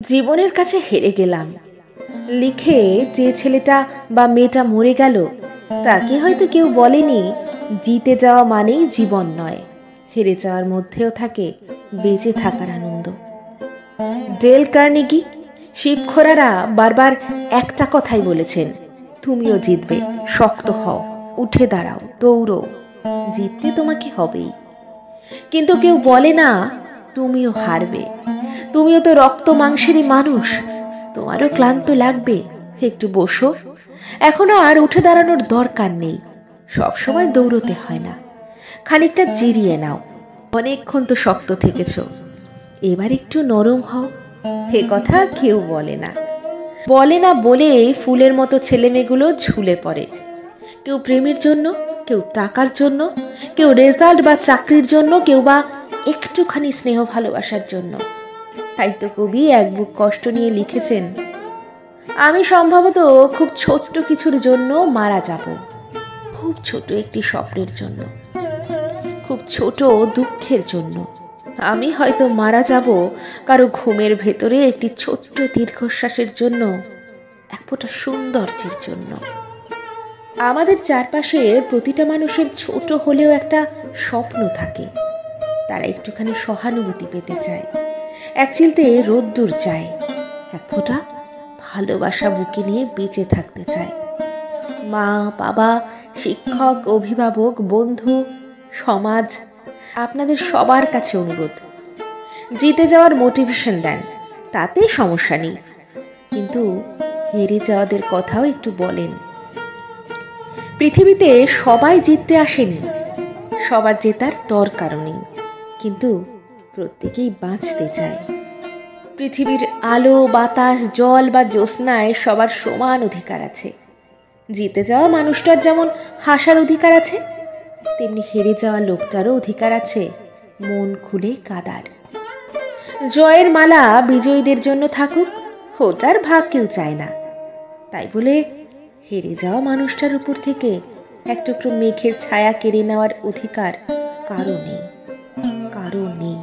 জীবনের কাছে হেরে গেলাম লিখে যে ছেলেটা বা মেয়েটা মরে গেল তাকে হয়তো কেউ বলেনি জিতে যাওয়া মানেই জীবন নয়, হেরে যাওয়ার মধ্যেও থাকে বেঁচে থাকার আনন্দ। ডেল কার্নেগি শিবখোরারা বারবার একটা কথাই বলেছেন, তুমিও জিতবে, শক্ত হও, উঠে দাঁড়াও, দৌড়ো, জিততে তোমাকে হবেই। কিন্তু কেউ বলে না তুমিও হারবে, তুমিও তো রক্ত মাংসেরই মানুষ, তোমারও ক্লান্ত লাগবে, একটু বসো, এখনো আর উঠে দাঁড়ানোর দরকার নেই, সবসময় দৌড়তে হয় না, খানিকটা জিরিয়ে নাও, অনেকক্ষণ তো শক্ত থেকেছ, এবার একটু নরম হও। এ কথা কেউ বলে না বলে ফুলের মতো ছেলেমেয়েগুলো ঝুলে পড়ে, কেউ প্রেমের জন্য, কেউ টাকার জন্য, কেউ রেজাল্ট বা চাকরির জন্য, কেউ বা একটুখানি স্নেহ ভালোবাসার জন্য। তাই তো কবি এক বুক কষ্ট নিয়ে লিখেছেন, আমি সম্ভবত খুব ছোট্ট কিছুর জন্য মারা যাব, খুব ছোট একটি স্বপ্নের জন্য, খুব ছোট দুঃখের জন্য। আমি হয়তো মারা যাব কারো ঘুমের ভেতরে একটি ছোট্ট দীর্ঘশ্বাসের জন্য, এক ফোঁটা সৌন্দর্যের জন্য। আমাদের চারপাশের প্রতিটা মানুষের ছোট হলেও একটা স্বপ্ন থাকে, তারা একটুখানি সহানুভূতি পেতে চায়, এক চিলতে রোদ্দুর চায়, এক ফোঁটা ভালোবাসা বুকে নিয়ে বেঁচে থাকতে চায়। মা, বাবা, শিক্ষক, অভিভাবক, বন্ধু, সমাজ, আপনাদের সবার কাছে অনুরোধ, জিতে যাওয়ার মোটিভেশন দেন, তাতে সমস্যা নেই, কিন্তু হেরে যাওয়াদের কথাও একটু বলেন। পৃথিবীতে সবাই জিততে আসেনি, সবার জেতার দরকারও নেই, কিন্তু প্রত্যেকেই বাঁচতে চায়। পৃথিবীর আলো, বাতাস, জল বা জ্যোৎস্নায় সবার সমান অধিকার আছে। জিতে যাওয়া মানুষটার যেমন হাসার অধিকার আছে, তেমনি হেরে যাওয়া লোকটারও অধিকার আছে মন খুলে কাঁদার। জয়ের মালা বিজয়ীদের জন্য থাকুক, ওটার ভাগ কেউ চায় না, তাই বলে হেরে যাওয়া মানুষটার উপর থেকে এক টুকরো মেঘের ছায়া কেড়ে নেওয়ার অধিকার কারো নেই, কারো নেই।